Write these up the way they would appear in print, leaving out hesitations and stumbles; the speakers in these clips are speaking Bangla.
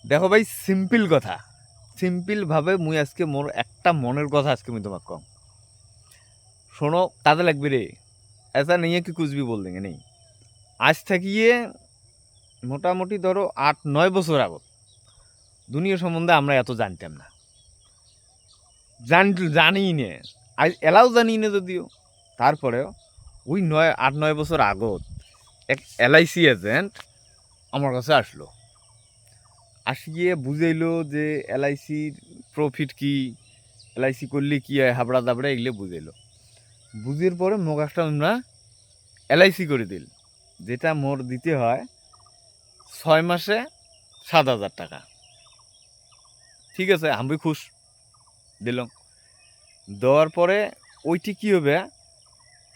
দেখো ভাই, সিম্পল কথা, সিম্পলভাবে মুই আজকে মোর একটা মনের কথা আজকে মুই তোমাকে কম। শোনো, কাজে লাগবে রে। ऐसा नहीं है कि कुछ भी बोल देंगे, नहीं। আজ থাকিয়ে মোটামুটি ধরো 8-9 বছর আগত দুনিয়া সম্বন্ধে আমরা এত জানতাম না, জানিই নে। আজ এলাও জানি না যদিও, তারপরেও ওই 8-9 বছর আগত এক LIC এজেন্ট আমার কাছে আসলো, আসিয়ে বুঝাইলো যে LICর প্রফিট কি, LIC করলে কি হয়, হাবড়া দাবড়া এগুলো বুঝাইলো। বুঝির পরে মোক একটা আমরা LIC করে দিল, যেটা মোর দিতে হয় 6 মাসে 7,000 টাকা। ঠিক আছে, আমি খুশ, দিলাম। দেওয়ার পরে ওইটি কী হবে,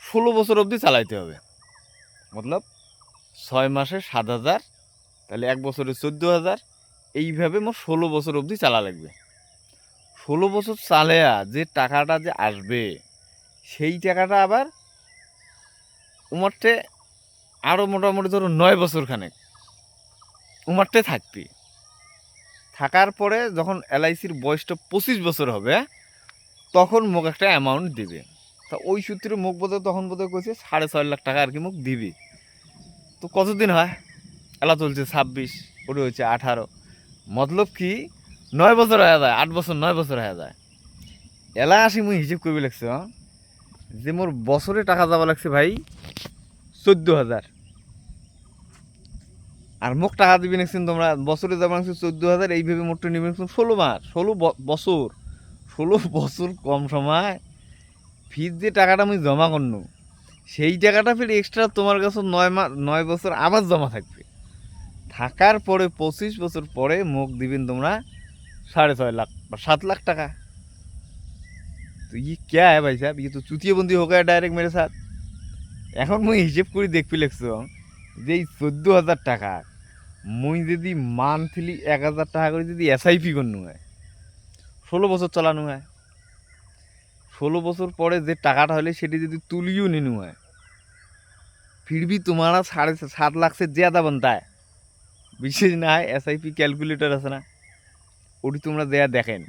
16 বছর অবধি চালাইতে হবে। মতলব 6 মাসে 7,000, তাহলে 1 বছরে 14,000। এইভাবে মোট 16 বছর অবধি চালা লাগবে। 16 বছর চালেয়া যে টাকাটা যে আসবে, সেই টাকাটা আবার উমারটে আরও মোটামুটি ধরো 9 বছর খানেক উমারটে থাকবে। থাকার পরে যখন LICর বয়সটা 25 বছর হবে, তখন মোক একটা অ্যামাউন্ট দিবে। তা ওই সূত্রে মোক বোধহয় তখন বোধহয় কইছে 6.5 লাখ টাকা আর কি মোক দিবি। তো কতদিন হয়, এলা চলছে 26, ওটা হচ্ছে 18, মতলব কি 9 বছর হয়ে যায়, 8 বছর 9 বছর হয়ে যায়। এলা আসি মুই হিসেব করবি লাগছে যে মোর বছরে টাকা যাওয়া লাগছে ভাই 14,000, আর মোক টাকা দিবি নাকছেন তোমরা বছরে যাবা লাগছে 14,000। এইভাবে মোটটা নিবে 16 মাস, 16 বছর, 16 বছর কম সময় ফিজ যে টাকাটা আমি জমা করনু, সেই টাকাটা ফের এক্সট্রা তোমার কাছে 9 বছর আবার জমা থাকবে। থাকার পরে 25 বছর পরে মোক দিবেন তোমরা 6.5 লাখ বা 7 লাখ টাকা। তো ই क्या है भाई साहब, ये तो चुतिया बंदी हो गया डायरेक्ट मेरे साथ। এখন মুই হিসেব করে দেখবি লাগছো যে এই 14,000 টাকা মুই যদি মান্থলি 1,000 টাকা করে যদি SIP করনু হয়, 16 বছর চালানো হয়, 16 বছর পরে যে টাকাটা হলে সেটি যদি তুলিও নিনু হয়, फिर भी तुम्हारा 7.5 लाख से ज़्यादा बनता है। বিশেষ না হয় SIP ক্যালকুলেটর আছে না, ওটি তোমরা দেয়া দেখেন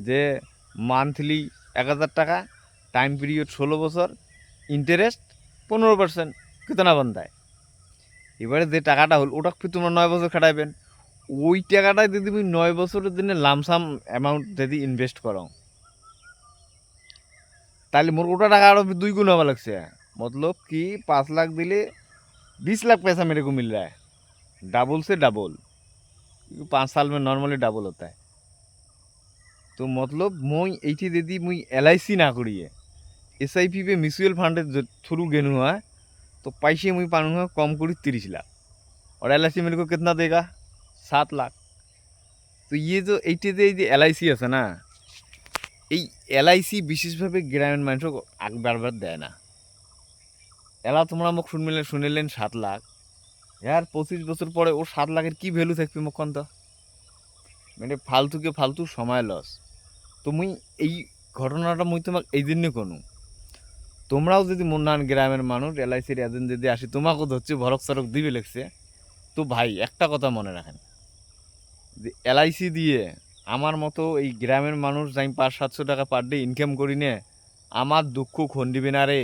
যে মান্থলি 1,000 টাকা, টাইম পিরিয়ড 16 বছর, ইন্টারেস্ট 15%, কিতনা बनता है। এবারে যে টাকাটা হল ওটা ফির তোমরা 9 বছর খাটাইবেন। ওই টাকাটাই যদি তুমি 9 বছরের জন্য লামসাম অ্যামাউন্ট যদি ইনভেস্ট করো, তাহলে মোর ওটা টাকা আরও 2 गुण হওয়া লাগছে। मतलब कि 5 लाख दिले 20 लाख पैसा मेरे को मिल रहा है, डबल से डबल, क्योंकि 5 साल में नॉर्मली डबल होता है। तो मतलब मुई এইটি যদি মুই LIC না করিয়ে SIP पे म्यूचुअल फंड थ्रू गेनू है, तो पैसे मुई पाऊँगा कम करी 30 लाख, और LIC मेरे को कितना देगा, 7 लाख। তো ইয়ে যে এইটি যে এই যে LIC আছে না, এই LIC বিশেষভাবে গ্রামীণ মানুষক আগ বারবার দেয় না। এলা তোমরা মোক শুনিলেন 7 লাখ, यार 25 বছর পরে ও 7 লাখের কি ভ্যালু থাকবে মোক কন্ত, মানে ফালতুকে ফালতু সময় লস। তো মুই এই ঘটনাটা মুই তোমাক এই জন্য কোনো, তোমরাও যদি মুন্নান গ্রামের মানুষ LICর এজেন্ট যদি আসি তোমাকেও ধরছে ভরক সরক দিবে লেগছে, তো ভাই একটা কথা মনে রাখেন যে LIC দিয়ে আমার মতো এই গ্রামের মানুষ যাই 500-700 টাকা পার ডে ইনকাম করি নে, আমার দুঃখ খন্ডিবে না রে।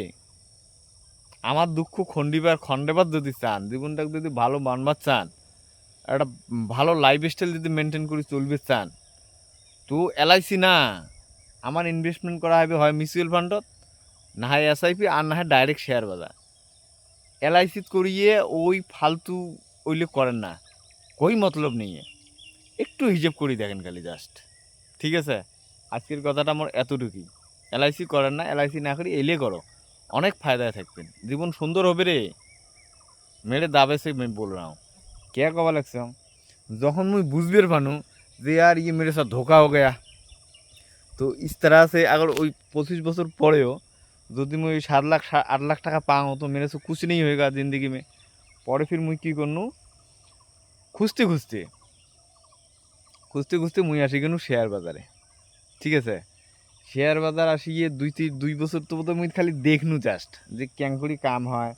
আমার দুঃখ খন্ডেবার যদি চান, জীবনটাকে যদি ভালো মানবার চান, একটা ভালো লাইফস্টাইল যদি মেনটেন করে চলবে চান, তো LIC না, আমার ইনভেস্টমেন্ট করা হবে হয় মিউচুয়াল ফান্ডত, না হয় SIP, আর না হয় ডাইরেক্ট শেয়ার বাজার। LIC করিয়ে ওই ফালতু ওইলে করেন না, কই মতলব নেই। একটু হিসেব করি দেখেন খালি জাস্ট। ঠিক আছে, আজকের কথাটা আমার এতটুকুই। LIC করেন না, LIC না করি এলে করো, অনেক ফায়দায় থাকবেন, জীবন সুন্দর হবে রে। मेरे दावे से मैं बोल रहा हूँ। क्या कवा लगছে যখন মুই বুঝবের পানু যে यार ये मेरे साथ धोखा हो गया, तो इस तरह से अगर वही 25 बছর পরেও যদি মুই 7 लाख 8 लाख টাকা পাও, तो मेरे से कुछ नहीं होएगा जिंदगी में। পরে फिर মুই কি করনু, খুঁজতে খুঁজতে খুঁজতে খুঁজতে মুই আসি গেনু শেয়ার বাজারে। ঠিক আছে, শেয়ার বাজার আসিয়ে 2 বছর তো বোধহয় মুই খালি দেখনু জাস্ট যে ক্যাং করি কাম হয়,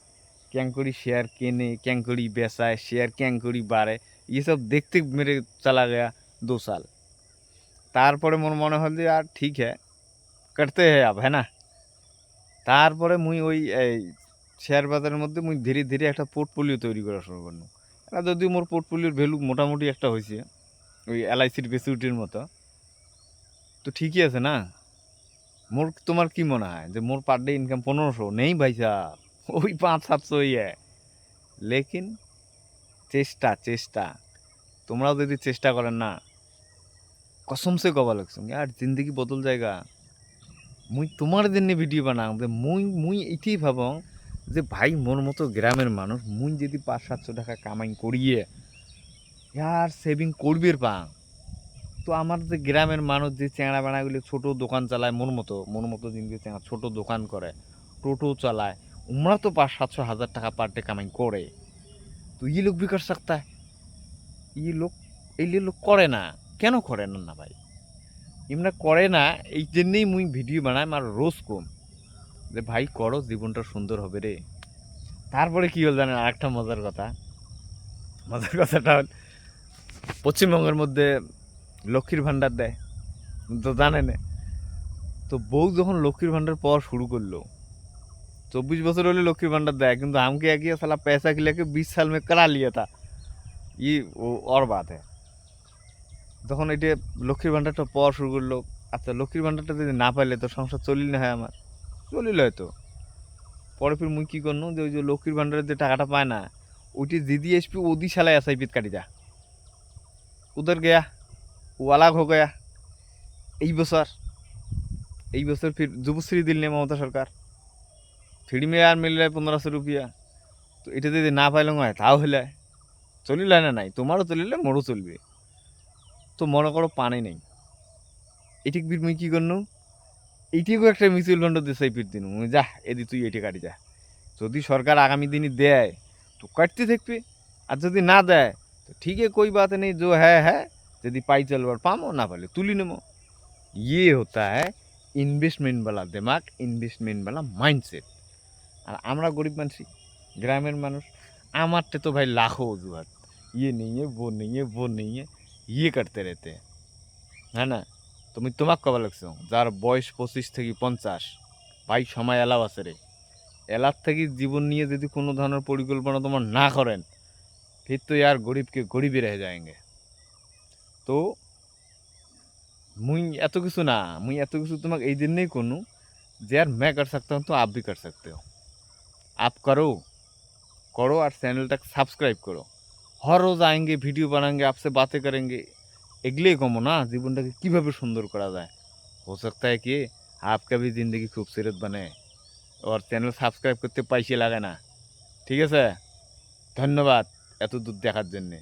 ক্যাং করি শেয়ার কেনে, ক্যাং করি বেচায়, শেয়ার ক্যাং করি বাড়ে, ये सब देखते मेरे चला गया 2 साल। তারপরে মোর মনে হল যে আর ঠিক হ্যাঁ করতে হ্যাঁ আব হ্যাঁ না। তারপরে মুই ওই এই শেয়ার বাজারের মধ্যে মুই ধীরে ধীরে একটা পোর্টফোলিও তৈরি করা শুরু করলাম। এটা যদিও মোর পোর্টফোলিওর ভ্যালু মোটামুটি একটা হয়েছে ওই এলআইসির বেসিউটির মতো, তো ঠিকই আছে না। মোর তোমার কি মনে হয় যে মোর পার ডে ইনকাম 1500 নেই ভাই সাহ, ওই 500-700 ही है। लेकिन চেষ্টা চেষ্টা তোমরাও যদি চেষ্টা করেন না, কসম সে কবা লাগছো আর জিন্দগি বদল জায়গা। মুই তোমার জন্য ভিডিও বানাম যে মুই মুই এইটাই ভাবং যে ভাই মোর মতো গ্রামের মানুষ মুই যদি 500-700 টাকা কামাই করিয়ে আর সেভিং করবির পাং, তো আমার যে গ্রামের মানুষ যে চেংড়া বেড়াগুলি ছোট দোকান চালায় মোর মতো দিনকে চেংড়া ছোট দোকান করে, টোটো চালায়, ওমরা তো 500-700 টাকা পার ডে কামাই করে। তো ই লোক भी कर सकता है। ই লোক এই লোক করে না, কেন করে না না ভাই? এমরা করে না, এই জন্যেই মুই ভিডিও বানাই আর রোজ কম যে ভাই করো জীবনটা সুন্দর হবে রে। তারপরে কি হল জানেন আরেকটা মজার কথা, মজার কথাটা হল পশ্চিমবঙ্গের মধ্যে লক্ষ্মীর ভান্ডার দেয় তো জানেন। তো বউ যখন লক্ষ্মীর ভান্ডার পাওয়া শুরু করলো, 24 বছর হলে লক্ষ্মীর ভান্ডার দেয়, কিন্তু हमके क्या किया साला पैसा खिला के 20 साल में करा लिया था। ये वो और बात है। যখন এটা লক্ষ্মীর ভান্ডারটা পাওয়া শুরু করলো, আচ্ছা লক্ষ্মীর ভান্ডারটা যদি না পাইলে তো সংসার চলিল না হয় আমার, চলিল হয়তো। পরে ফির মুই কি করনু যে ওই যে লক্ষ্মীর ভান্ডারের যে টাকাটা পায় না, ওইটি দিদি এসপি ওদি শালায় এসআইপিত কাটি যা উধর গয়া, ও আলাগ হো গয়া। এই বছর এই বছর ফির যুবশ্রী দিল নে মমতা সরকার, ফ্রি में यार मिल रहा है 1500 रुपया। তো এটা যদি না পাইলে হয় তাও হলে চলিল হয় না নাই, তোমারও চলিলে মোরও চলবে। তো মনে করো পানি নেই, এটিক ফির মুই কি করনু, এইটিকেও একটা মিউচুয়াল ফান্ড দেশাই ফির দিন যা এদি তুই এটি কাটি যা। যদি সরকার আগামী দিনে দেয় তো কাটতে থাকবে, আর যদি না দেয় তো ঠিক है कोई बात नहीं, जो है যদি পাই চলবার পামো, না পাইলে তুলি নেবো। ये होता है ইনভেস্টমেন্ট वाला दिमाग, ইনভেস্টমেন্ট वाला মাইন্ডসেট। আর আমরা গরিব মানুষ, গ্রামের মানুষ, আমারটা তো ভাই লাখো অজুহাত, ये नहीं है वो नहीं है वो नहीं है, ये करते रहते हैं, হ্যাঁ না। তুমি তোমাক কবা লাগছো যার বয়স 25 থেকে 50, ভাই সময় এলাও আছে রে। এলার থেকে জীবন নিয়ে যদি কোনো ধরনের পরিকল্পনা তোমার না করেন, फिर तो यार गरीब के गरीब ही रह जाएंगे। তো मुई এত কিছু না, मुई এত কিছু তোমাকে এই জন্যই করনু যে यार मैं कर सकता हूँ तो आप भी कर सकते हो। आप करो करो और चैनल तक सब्सक्राइब करो। हर रोज आएंगे वीडियो बनाएंगे आपसे बातें करेंगे, এগুলোই কমো না জীবনটাকে কিভাবে সুন্দর করা যায়। हो सकता है कि आपका भी ज़िंदगी खूबसूरत बने। और চ্যানেল সাবস্ক্রাইব করতে পয়সা লাগে না, ঠিক আছে। ধন্যবাদ এত দূর দেখার জন্যে।